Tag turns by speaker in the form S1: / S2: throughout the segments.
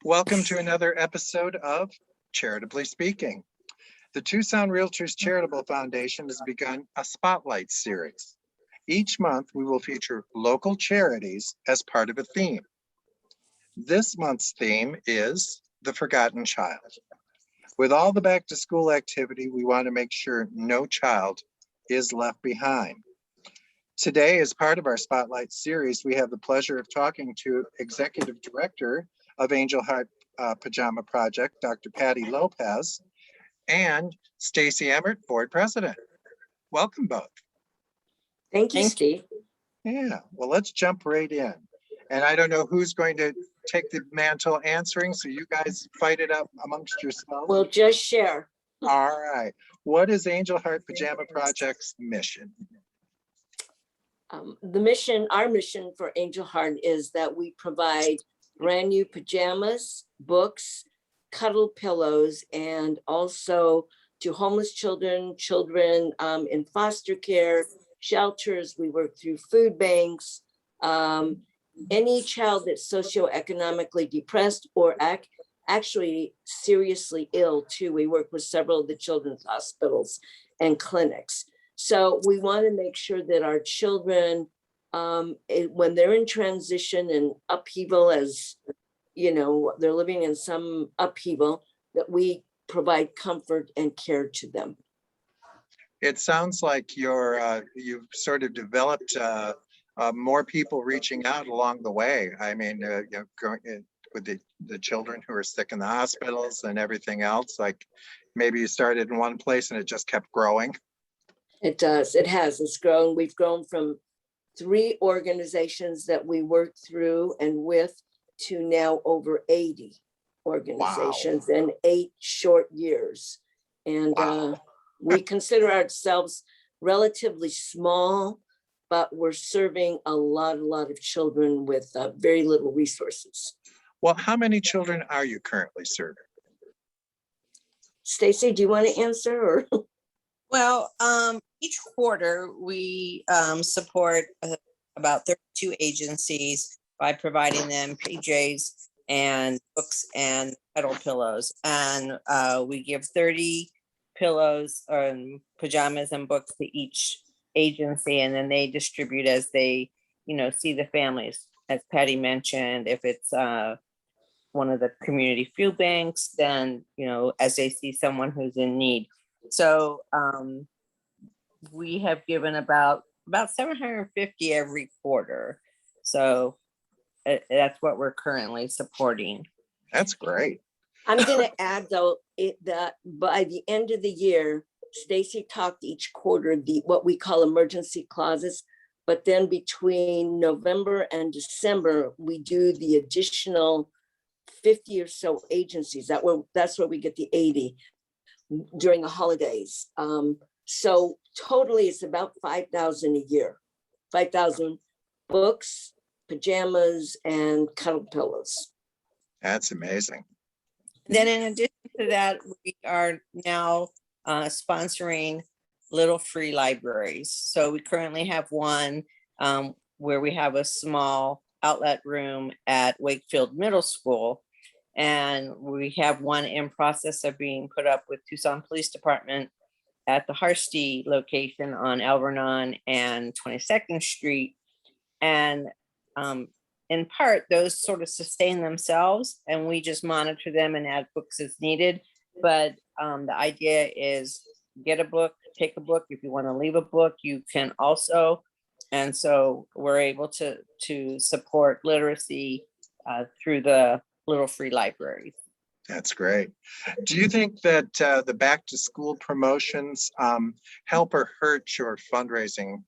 S1: Welcome to another episode of Charitably Speaking. The Tucson Realtors Charitable Foundation has begun a spotlight series. Each month, we will feature local charities as part of a theme. This month's theme is the Forgotten Child. With all the back to school activity, we want to make sure no child is left behind. Today, as part of our Spotlight series, we have the pleasure of talking to Executive Director of Angel Heart Pajama Project, Dr. Patti Lopez, and Stacie Emert, Board President. Welcome both.
S2: Thank you, Steve.
S1: Yeah, well, let's jump right in. And I don't know who's going to take the mantle answering, so you guys fight it up amongst yourselves.
S2: We'll just share.
S1: All right. What is Angel Heart Pajama Project's mission?
S2: Our mission for Angel Heart is that we provide brand new pajamas, books, cuddle pillows, and also to homeless children in foster care, shelters. We work through food banks, any child that's socioeconomically depressed or actually seriously ill too. We work with several of the children's hospitals and clinics. So we want to make sure that our children, when they're in transition and upheaval, as you know, they're living in some upheaval, that we provide comfort and care to them.
S1: It sounds like you've sort of developed more people reaching out along the way. I mean, with the children who are sick in the hospitals and everything else, like maybe you started in one place and it just kept growing.
S2: It does. It has. It's grown. We've grown from 3 organizations that we work through and with to now over 80 organizations in 8 short years. And we consider ourselves relatively small, but we're serving a lot of children with very little resources.
S1: Well, how many children are you currently serving?
S2: Stacie, do you want to answer? Or?
S3: Well, each quarter we support about 32 agencies by providing them PJs and books and cuddle pillows. And we give 30 pillows and pajamas and books to each agency, and then they distribute as they, see the families. As Patti mentioned, if it's one of the community food banks, then, as they see someone who's in need. So we have given about 750 every quarter. So that's what we're currently supporting.
S1: That's great.
S2: I'm going to add though, that by the end of the year, Stacie talked each quarter what we call emergency clauses, but then between November and December, we do the additional 50 or so agencies. That's where we get the 80 during the holidays. So totally it's about 5,000 a year, 5,000 books, pajamas, and cuddle pillows.
S1: That's amazing.
S3: Then in addition to that, we are now sponsoring little free libraries. So we currently have one where we have a small outlet room at Wakefield Middle School. And we have one in process of being put up with Tucson Police Department at the Harsty location on Alvernon and 22nd Street. And in part, those sort of sustain themselves and we just monitor them and add books as needed. But the idea is get a book, take a book. If you want to leave a book, you can also. And so we're able to support literacy through the little free libraries.
S1: That's great. Do you think that the back to school promotions help or hurt your fundraising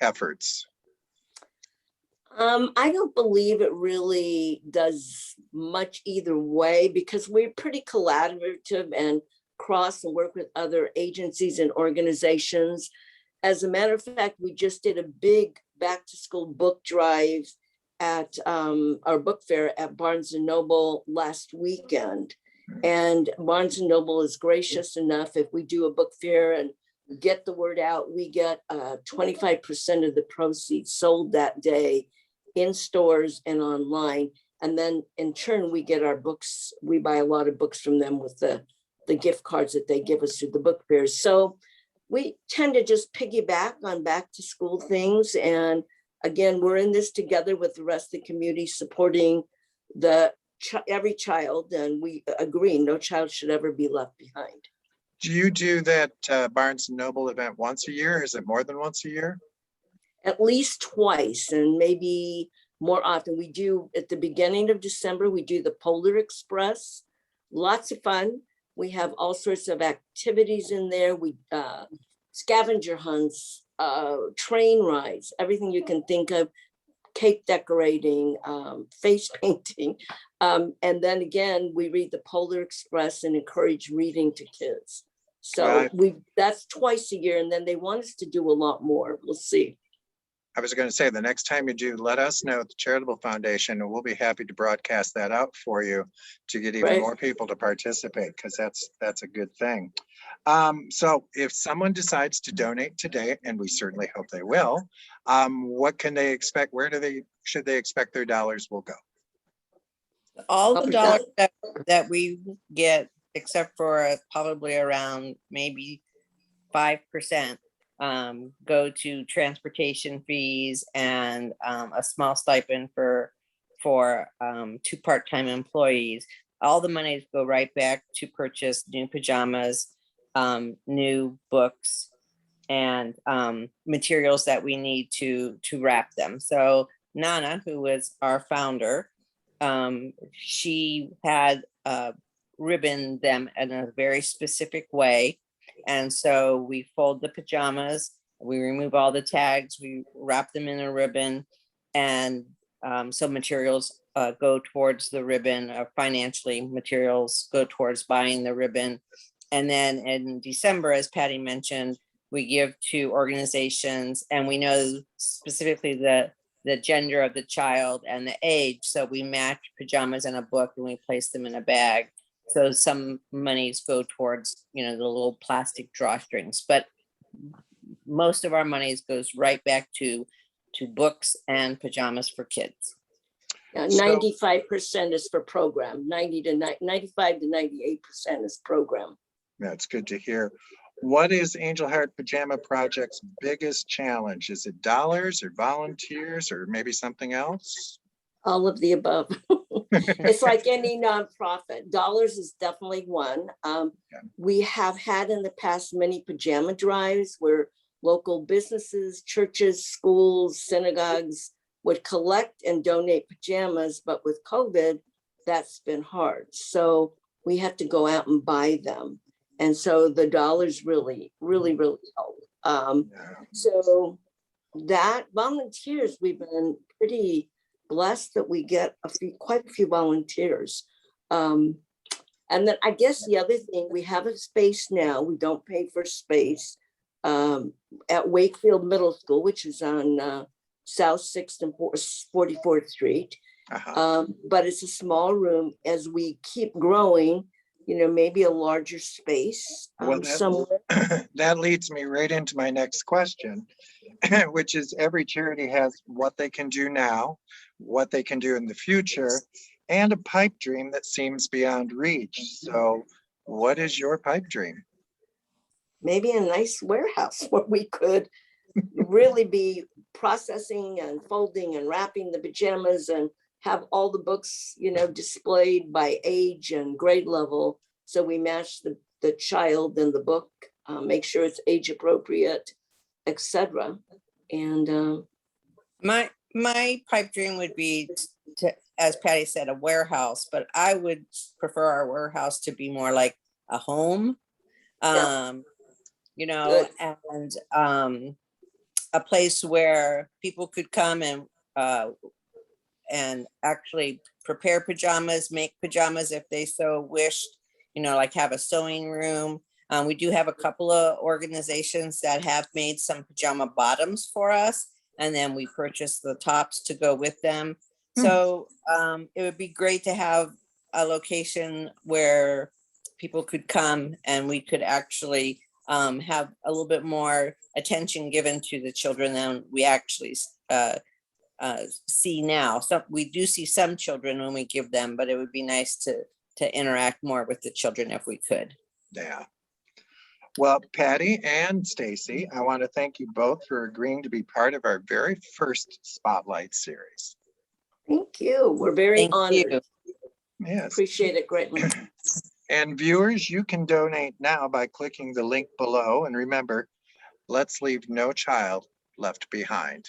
S1: efforts?
S2: I don't believe it really does much either way because we're pretty collaborative and cross and work with other agencies and organizations. As a matter of fact, we just did a big back to school book drive at our book fair at Barnes & Noble last weekend. And Barnes & Noble is gracious enough, if we do a book fair and get the word out, we get 25% of the proceeds sold that day in stores and online. And then in turn, we get our books. We buy a lot of books from them with the gift cards that they give us through the book fairs. So we tend to just piggyback on back to school things. And again, we're in this together with the rest of the community, supporting every child. And we agree, no child should ever be left behind.
S1: Do you do that Barnes and Noble event once a year? Or is it more than once a year?
S2: At least twice, and maybe more often. We do at the beginning of December, we do the Polar Express. Lots of fun. We have all sorts of activities in there. We scavenger hunts, train rides, everything you can think of, cake decorating, face painting. And then again, we read the Polar Express and encourage reading to kids. So that's twice a year, and then they want us to do a lot more. We'll see.
S1: I was going to say, the next time you do, let us know at the Charitable Foundation, and we'll be happy to broadcast that out for you to get even more people to participate, because that's a good thing. So if someone decides to donate today, and we certainly hope they will, what can they expect? Where should they expect their dollars will go?
S3: All the dollars that we get, except for probably around maybe 5%, go to transportation fees and a small stipend for 2 part-time employees. All the monies go right back to purchase new pajamas, new books, and materials that we need to wrap them. So Nana, who was our founder, she had ribboned them in a very specific way. And so we fold the pajamas, we remove all the tags, we wrap them in a ribbon, and so materials go towards the ribbon. Financially, materials go towards buying the ribbon. And then in December, as Patti mentioned, we give to organizations, and we know specifically the gender of the child and the age. So we match pajamas and a book, and we place them in a bag. So some monies go towards, the little plastic drawstrings, but most of our monies goes right back to books and pajamas for kids.
S2: 95% is for program, 95 to 98% is program.
S1: That's good to hear. What is Angel Heart Pajama Project's biggest challenge? Is it dollars or volunteers or maybe something else?
S2: All of the above. It's like any nonprofit. Dollars is definitely one. We have had in the past many pajama drives where local businesses, churches, schools, synagogues would collect and donate pajamas, but with COVID, that's been hard. So we have to go out and buy them. And so the dollars really help. So that volunteers, we've been pretty blessed that we get quite a few volunteers. And then I guess the other thing, we have a space now, we don't pay for space at Wakefield Middle School, which is on South 6th and 44th Street. But it's a small room. As we keep growing, maybe a larger space somewhere.
S1: That leads me right into my next question, which is every charity has what they can do now, what they can do in the future, and a pipe dream that seems beyond reach. So what is your pipe dream?
S2: Maybe a nice warehouse where we could really be processing and folding and wrapping the pajamas and have all the books, displayed by age and grade level. So we match the child and the book, make sure it's age appropriate, etc. And
S3: my pipe dream would be to, as Patti said, a warehouse, but I would prefer our warehouse to be more like a home, and a place where people could come and actually prepare pajamas, make pajamas if they so wished, like have a sewing room. We do have a couple of organizations that have made some pajama bottoms for us, and then we purchase the tops to go with them. So it would be great to have a location where people could come and we could actually have a little bit more attention given to the children than we actually see now. So we do see some children when we give them, but it would be nice to interact more with the children if we could.
S1: Yeah. Well, Patti and Stacie, I want to thank you both for agreeing to be part of our very first Spotlight series.
S2: Thank you. We're very
S3: Thank
S2: honored.
S3: you.
S1: Yes.
S2: Appreciate it greatly.
S1: And viewers, you can donate now by clicking the link below. And remember, let's leave no child left behind.